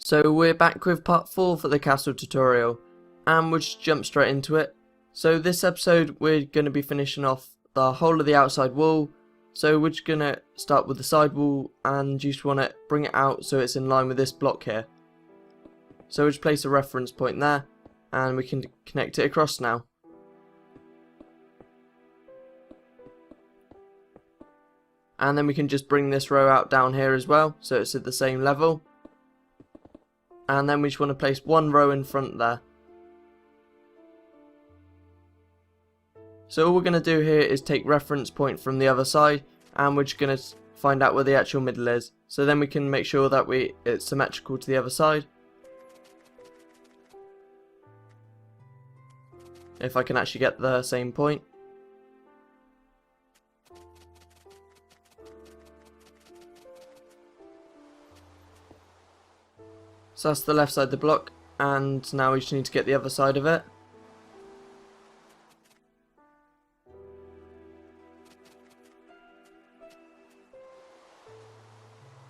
So we're back with part 4 for the castle tutorial, and we'll just jump straight into it. So this episode we're going to be finishing off the whole of the outside wall, so we're just going to start with the side wall and you just want to bring it out so it's in line with this block here. So we'll just place a reference point there and we can connect it across now. And then we can just bring this row out down here as well so it's at the same level. And then we just want to place one row in front there. So all we're going to do here is take reference point from the other side and we're just going to find out where the actual middle is. So then we can make sure that it's symmetrical to the other side. If I can actually get the same point. So that's the left side of the block, and now we just need to get the other side of it.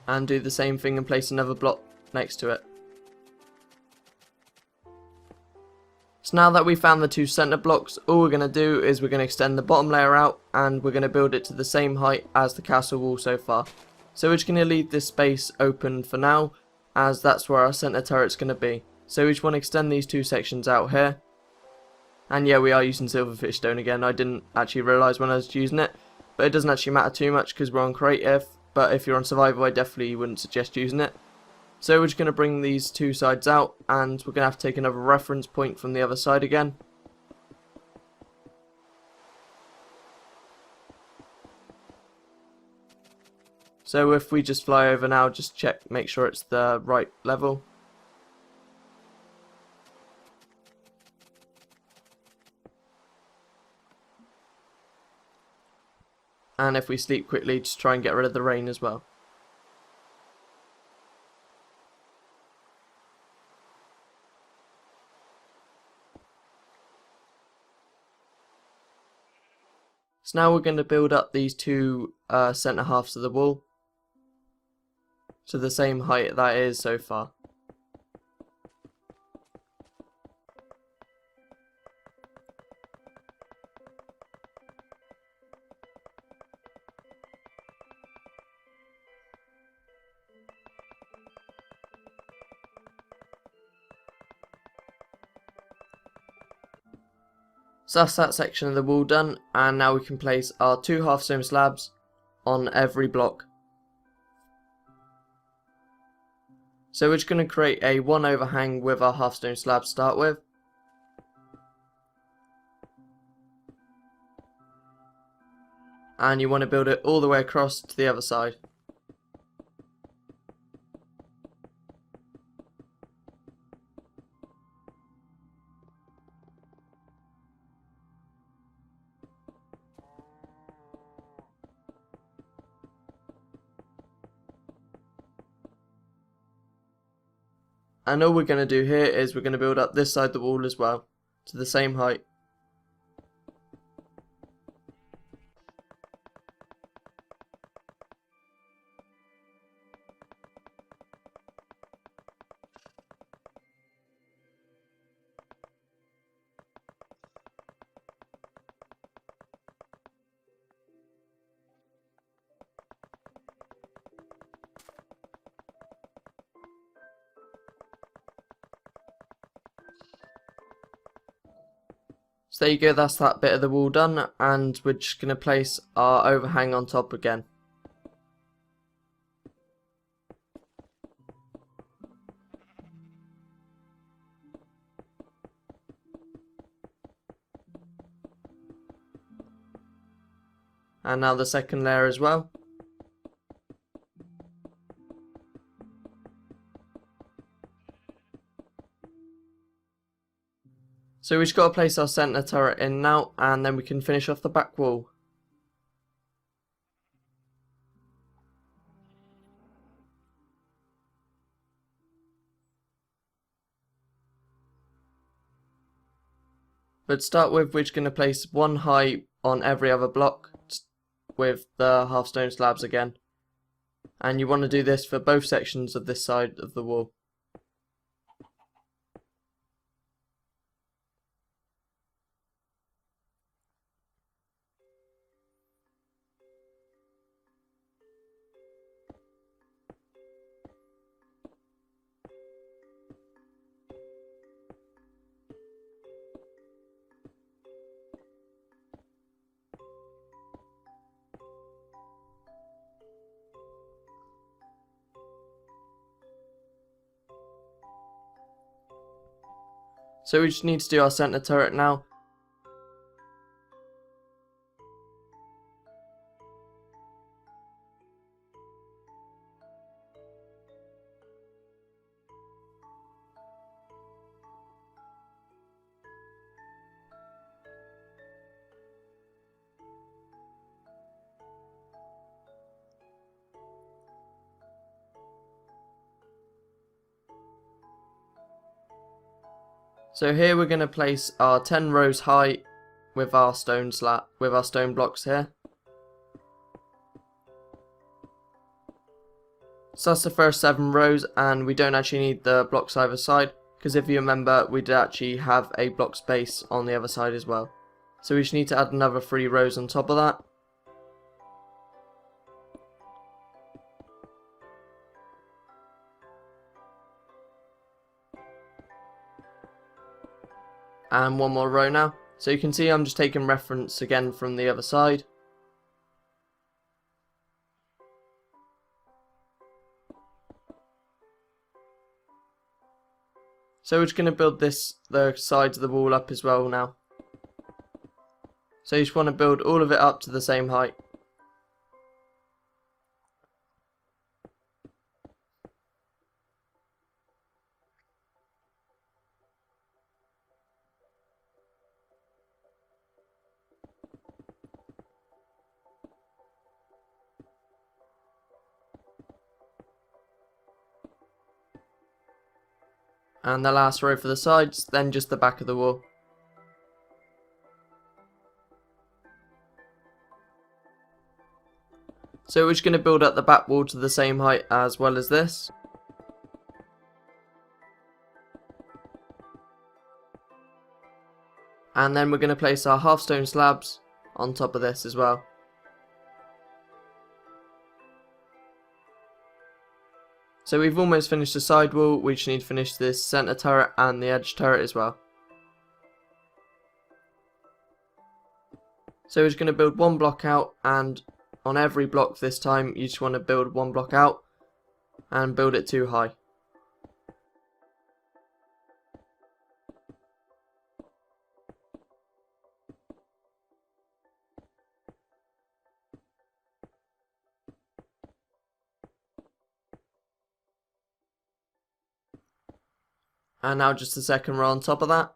And do the same thing and place another block next to it. So now that we've found the two centre blocks, all we're going to do is we're going to extend the bottom layer out and we're going to build it to the same height as the castle wall so far. So we're just going to leave this space open for now, as that's where our centre turret's going to be. So we just want to extend these two sections out here. And yeah, we are using silverfish stone again. I didn't actually realise when I was using it, but it doesn't actually matter too much because we're on creative. But if you're on survival, I definitely wouldn't suggest using it. So we're just going to bring these two sides out and we're going to have to take another reference point from the other side again. So if we just fly over now, just check, make sure it's the right level. And if we sleep quickly, just try and get rid of the rain as well. So now we're going to build up these two centre halves of the wall to the same height that is so far. So that's that section of the wall done, and now we can place our two half-stone slabs on every block. So we're just going to create a one overhang with our half-stone slab to start with. And you want to build it all the way across to the other side. And all we're going to do here is we're going to build up this side of the wall as well, to the same height. So there you go, that's that bit of the wall done, and we're just going to place our overhang on top again. And now the second layer as well. So we've just got to place our centre turret in now, and then we can finish off the back wall. But to start with, we're just going to place one height on every other block with the half stone slabs again. And you want to do this for both sections of this side of the wall. So we just need to do our centre turret now. So here we're going to place our 10 rows high with our stone blocks here. So that's the first 7 rows, and we don't actually need the blocks either side, because if you remember, we did actually have a block space on the other side as well. So we just need to add another 3 rows on top of that. And 1 more row now. So you can see I'm just taking reference again from the other side. So we're just going to build the sides of the wall up as well now. So you just want to build all of it up to the same height. And the last row for the sides, then just the back of the wall. So we're just going to build up the back wall to the same height as well as this. And then we're going to place our half stone slabs on top of this as well. So we've almost finished the side wall, we just need to finish this centre turret and the edge turret as well. So we're just going to build 1 block out, and on every block this time you just want to build 1 block out and build it too high. And now just the second row on top of that.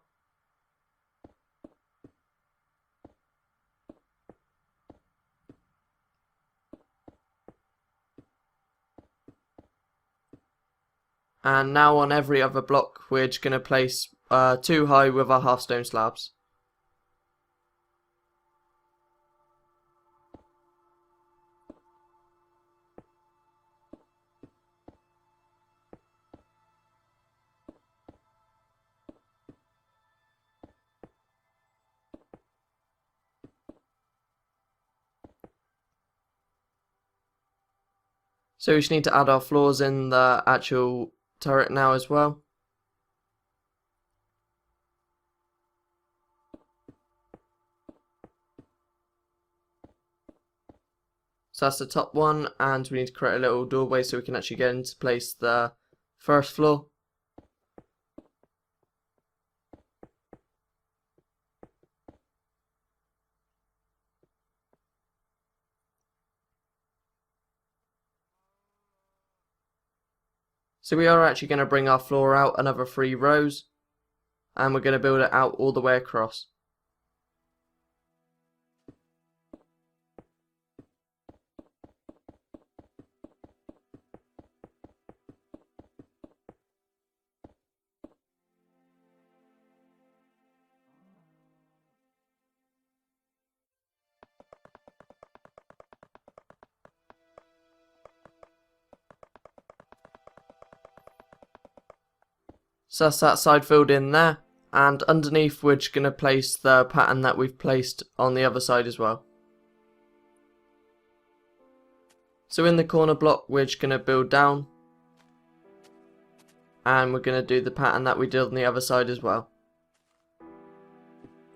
And now on every other block we're just going to place 2 high with our half stone slabs. So we just need to add our floors in the actual turret now as well. So that's the top one, and we need to create a little doorway so we can actually get into place the first floor. So we are actually going to bring our floor out another 3 rows, and we're going to build it out all the way across. So that's that side filled in there, and underneath we're just going to place the pattern that we've placed on the other side as well. So in the corner block we're just going to build down, and we're going to do the pattern that we did on the other side as well.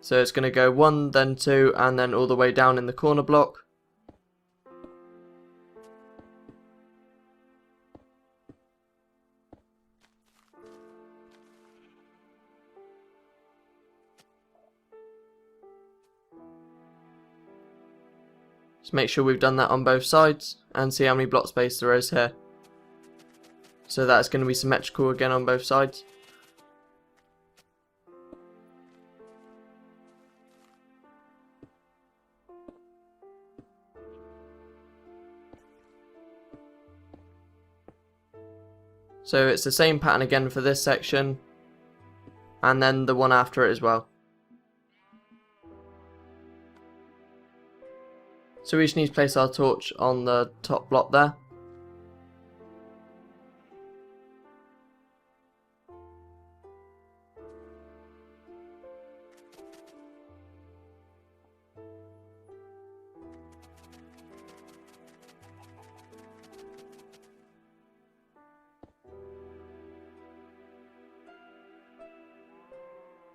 So it's going to go 1, then 2, and then all the way down in the corner block. Just make sure we've done that on both sides and see how many block space there is here. So that's going to be symmetrical again on both sides. So it's the same pattern again for this section, and then the one after it as well. So we just need to place our torch on the top block there.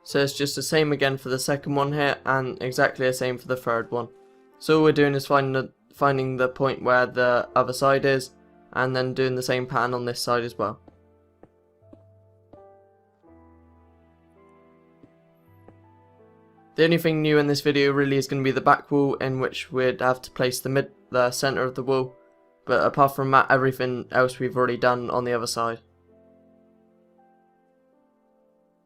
So it's just the same again for the second one here, and exactly the same for the third one. So all we're doing is finding the point where the other side is, and then doing the same pattern on this side as well. The only thing new in this video really is going to be the back wall, in which we'd have to place the centre of the wall, but apart from that, everything else we've already done on the other side.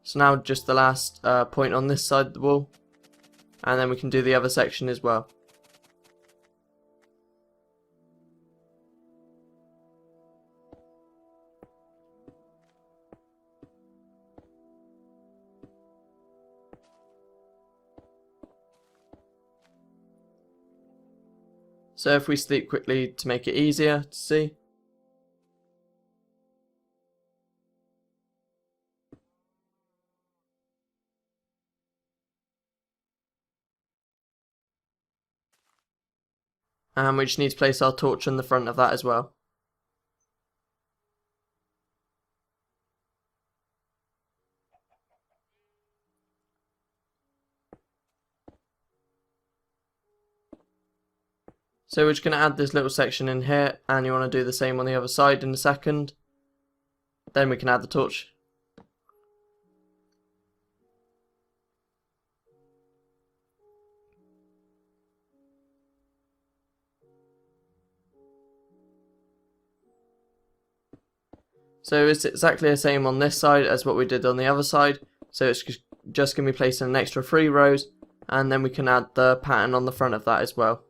So now just the last point on this side of the wall, and then we can do the other section as well. So if we sleep quickly to make it easier to see. And we just need to place our torch in the front of that as well. So we're just going to add this little section in here, and you want to do the same on the other side in a second. Then we can add the torch. So it's exactly the same on this side as what we did on the other side. So it's just going to be placed in an extra 3 rows, and then we can add the pattern on the front of that as well.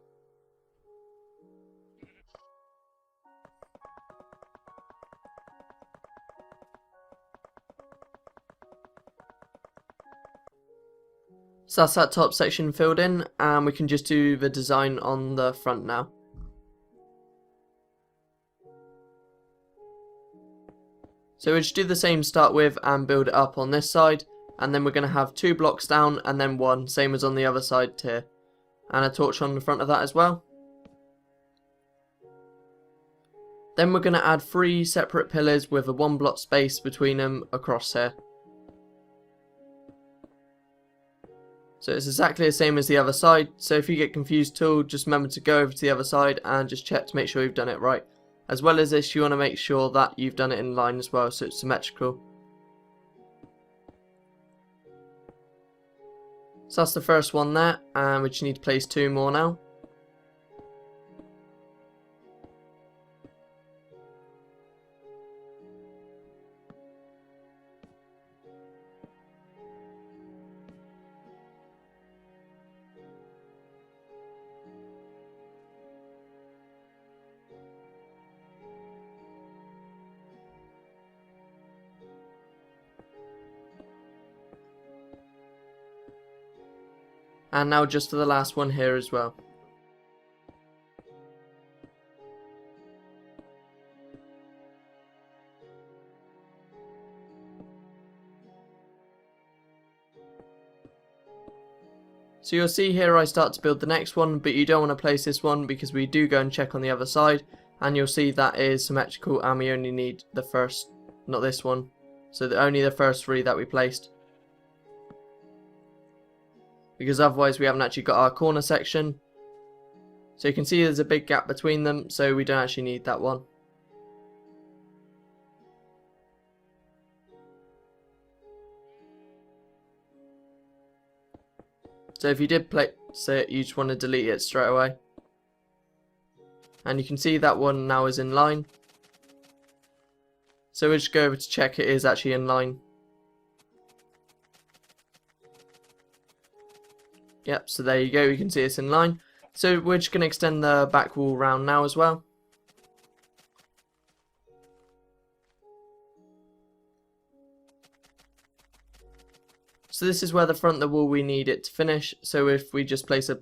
So that's that top section filled in, and we can just do the design on the front now. So we just do the same start with and build it up on this side, and then we're going to have 2 blocks down and then 1, same as on the other side here, and a torch on the front of that as well. Then we're going to add 3 separate pillars with a 1 block space between them across here. So it's exactly the same as the other side, so if you get confused at all, just remember to go over to the other side and just check to make sure you've done it right. As well as this, you want to make sure that you've done it in line as well, so it's symmetrical. So that's the first one there, and we just need to place 2 more now. And now just for the last one here as well. So you'll see here I start to build the next one, but you don't want to place this one because we do go and check on the other side, and you'll see that is symmetrical and we only need the first, not this one, so only the first 3 that we placed. Because otherwise we haven't actually got our corner section. So you can see there's a big gap between them, so we don't actually need that one. So if you did place it, you just want to delete it straight away. And you can see that one now is in line. So we'll just go over to check it is actually in line. Yep, so there you go, you can see it's in line. So we're just going to extend the back wall round now as well. So this is where the front of the wall we need it to finish. So if we just place a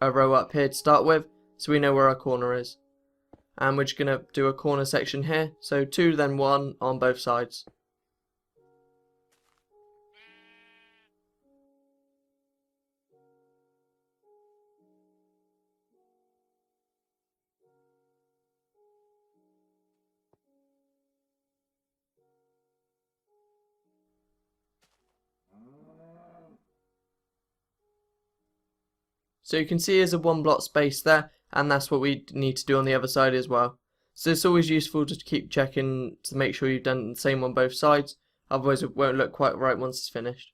row up here to start with, so we know where our corner is. And we're just going to do a corner section here. So 2 then 1 on both sides. So you can see there's a 1 block space there, and that's what we need to do on the other side as well. So it's always useful to keep checking to make sure you've done the same on both sides, otherwise it won't look quite right once it's finished.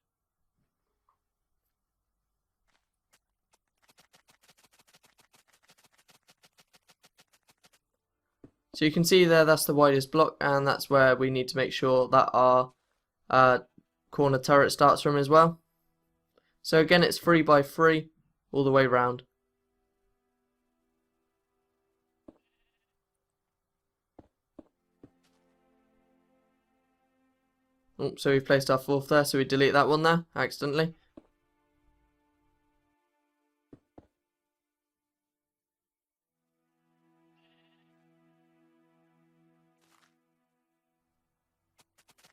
So you can see there that's the widest block, and that's where we need to make sure that our corner turret starts from as well. So again, it's 3 by 3 all the way round. Oh, so we've placed our 4th there, so we delete that one there accidentally.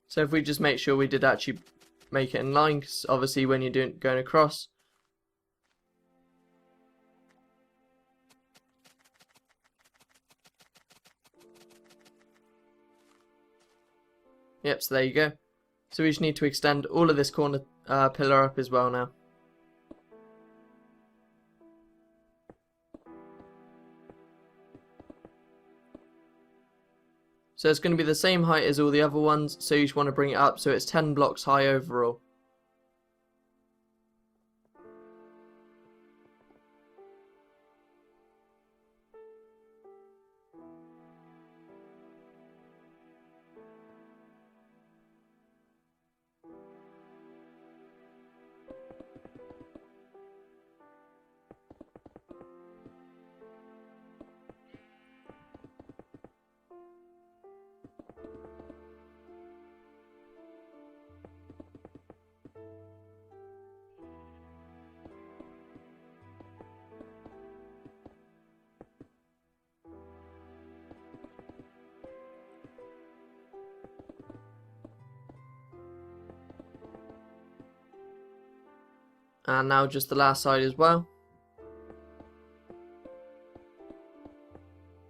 So if we just make sure we did actually make it in line, because obviously when you're going across, yep, so there you go. So we just need to extend all of this corner pillar up as well now. So it's going to be the same height as all the other ones, so you just want to bring it up so it's 10 blocks high overall. And now just the last side as well.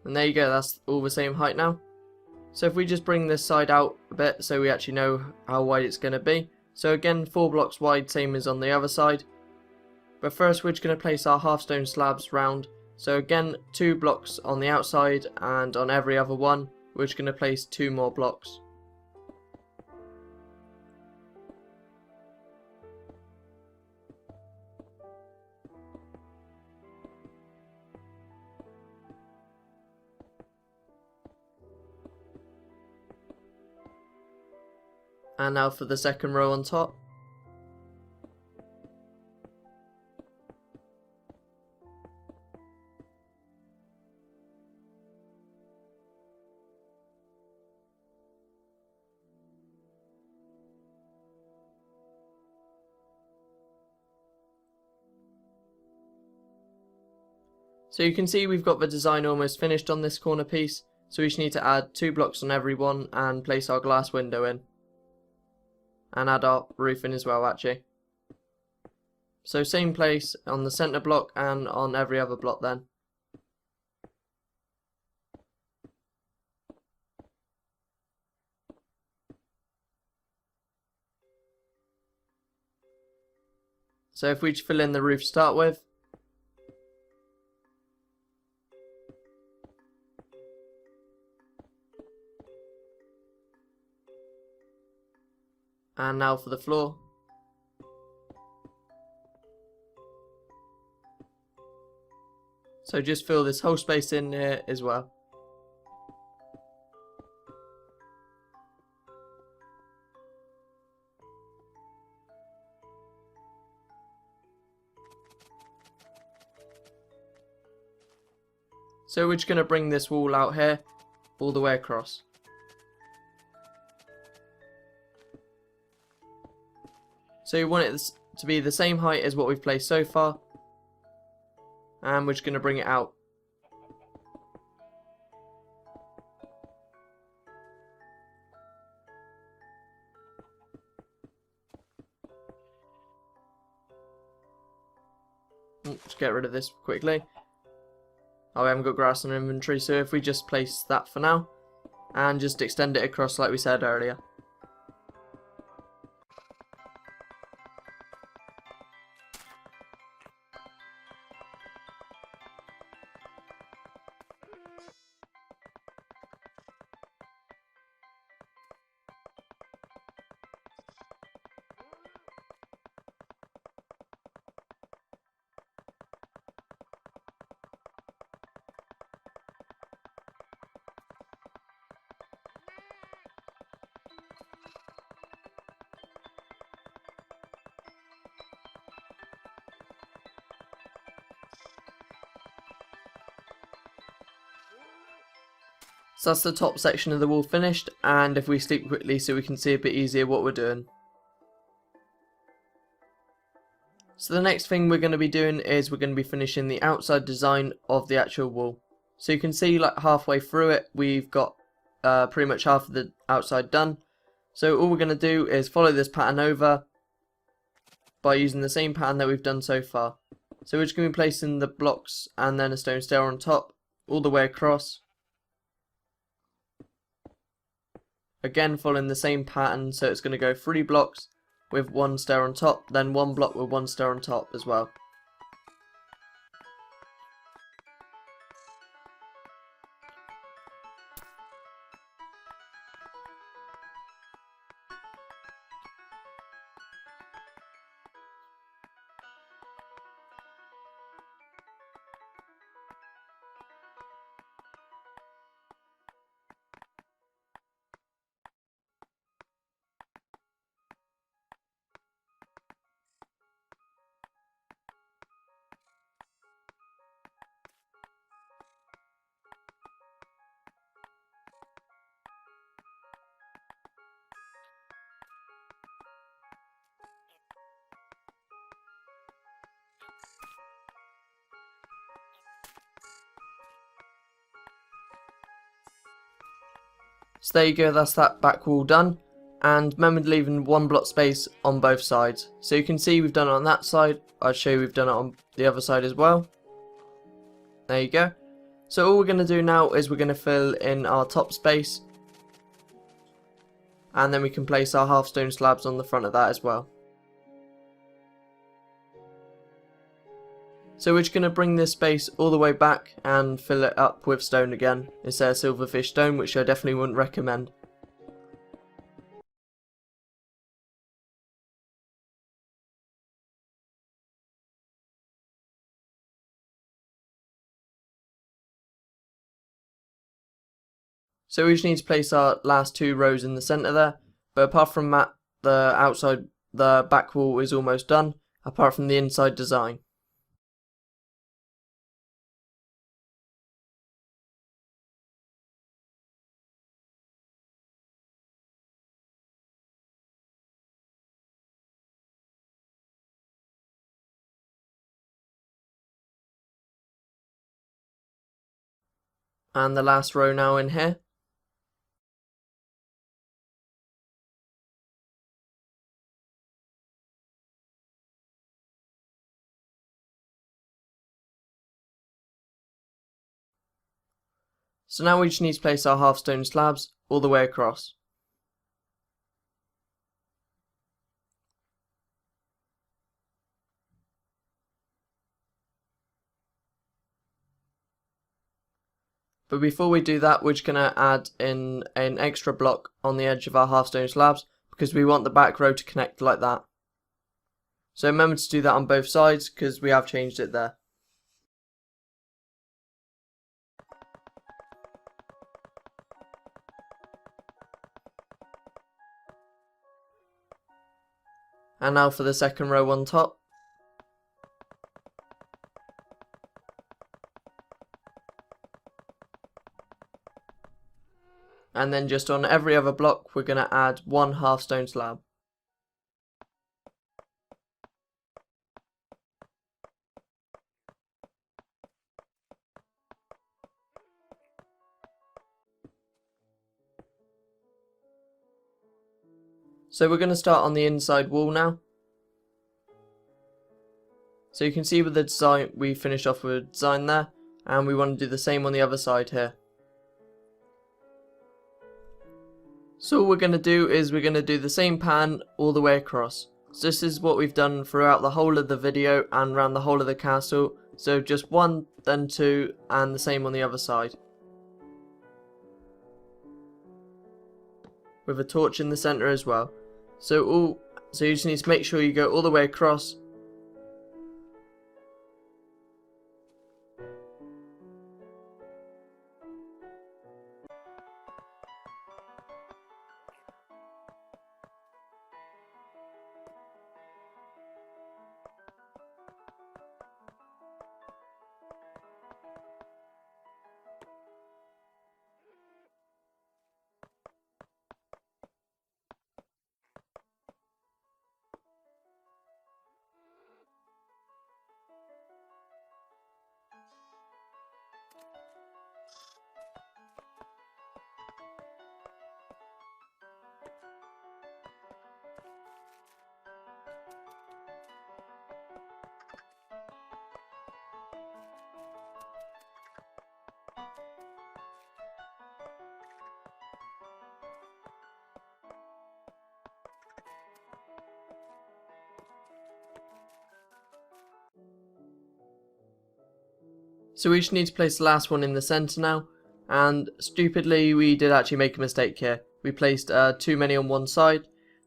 And there you go, that's all the same height now. So if we just bring this side out a bit so we actually know how wide it's going to be. So again, 4 blocks wide, same as on the other side. But first we're just going to place our half stone slabs round. So again, 2 blocks on the outside, and on every other one we're just going to place 2 more blocks. And now for the second row on top. So you can see we've got the design almost finished on this corner piece, so we just need to add 2 blocks on every one and place our glass window in. And add our roof in as well actually. So same place on the centre block and on every other block then. So if we just fill in the roof to start with. And now for the floor. So So just fill this whole space in here as well. So we're just going to bring this wall out here all the way across. So you want it to be the same height as what we've placed so far, and we're just going to bring it out. Just get rid of this quickly. Oh, we haven't got grass in our inventory, so if we just place that for now and just extend it across like we said earlier. So that's the top section of the wall finished, and if we sleep quickly so we can see a bit easier what we're doing. So the next thing we're going to be doing is we're going to be finishing the outside design of the actual wall. So you can see like halfway through it we've got pretty much half of the outside done. So all we're going to do is follow this pattern over by using the same pattern that we've done so far. So we're just going to be placing the blocks and then a stone stair on top all the way across. Again following the same pattern, so it's going to go 3 blocks with 1 stair on top, then 1 block with 1 stair on top as well. So there you go, that's that back wall done, and remember leaving 1 block space on both sides. So you can see we've done it on that side, I'll show you we've done it on the other side as well. There you go. So all we're going to do now is we're going to fill in our top space, and then we can place our half stone slabs on the front of that as well. So we're just going to bring this space all the way back and fill it up with stone again instead of silverfish stone, which I definitely wouldn't recommend. So we just need to place our last 2 rows in the centre there, but apart from that the back wall is almost done, apart from the inside design. And the last row now in here. So now we just need to place our half stone slabs all the way across. But before we do that, we're just going to add in an extra block on the edge of our half stone slabs because we want the back row to connect like that. So remember to do that on both sides because we have changed it there. And now for the second row on top. And then just on every other block we're going to add one half stone slab. So we're going to start on the inside wall now. So you can see with the design, we finished off with a design there, and we want to do the same on the other side here. So all we're going to do is we're going to do the same pattern all the way across. So this is what we've done throughout the whole of the video and around the whole of the castle. So just one, then two, and the same on the other side. With a torch in the centre as well. So you just need to make sure you go all the way across. So we just need to place the last one in the centre now, and stupidly we did actually make a mistake here. We placed too many on one side,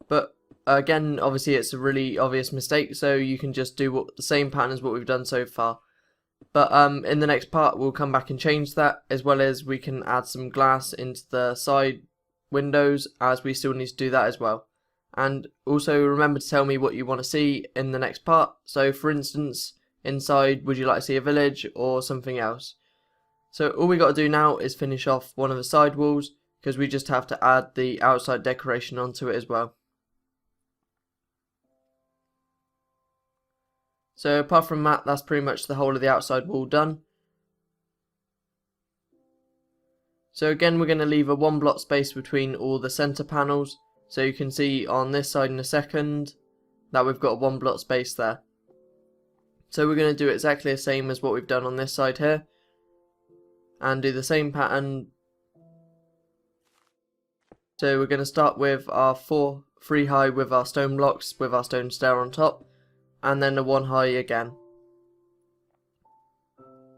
but again obviously it's a really obvious mistake, so you can just do the same pattern as what we've done so far. But in the next part we'll come back and change that, as well as we can add some glass into the side windows, as we still need to do that as well. And also remember to tell me what you want to see in the next part. So for instance, inside, would you like to see a village or something else? So all we got to do now is finish off one of the side walls, because we just have to add the outside decoration onto it as well. So apart from that, that's pretty much the whole of the outside wall done. So again, we're going to leave a 1 block space between all the centre panels. So you can see on this side in a second that we've got a 1 block space there. So we're going to do exactly the same as what we've done on this side here, and do the same pattern. So we're going to start with our 3 high with our stone blocks with our stone stair on top, and then a 1 high again.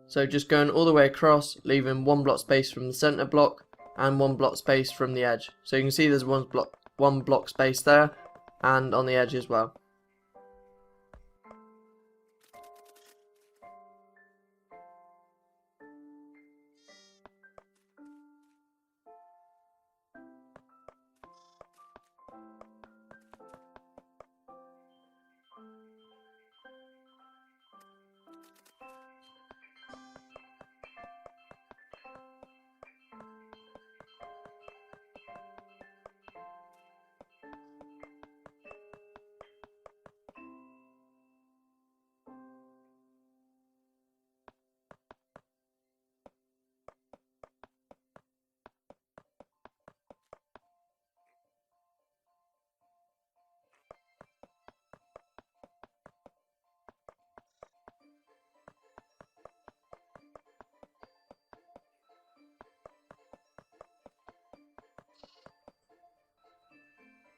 So just going all the way across, leaving 1 block space from the centre block and 1 block space from the edge. So you can see there's 1 block space there, and on the edge as well.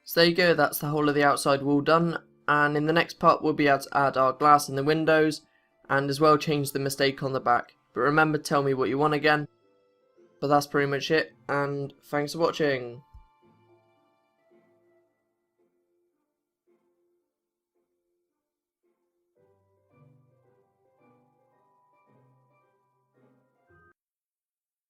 So there you go, that's the whole of the outside wall done, and in the next part we'll be able to add our glass in the windows, and as well change the mistake on the back. But remember to tell me what you want again. But that's pretty much it, and thanks for watching.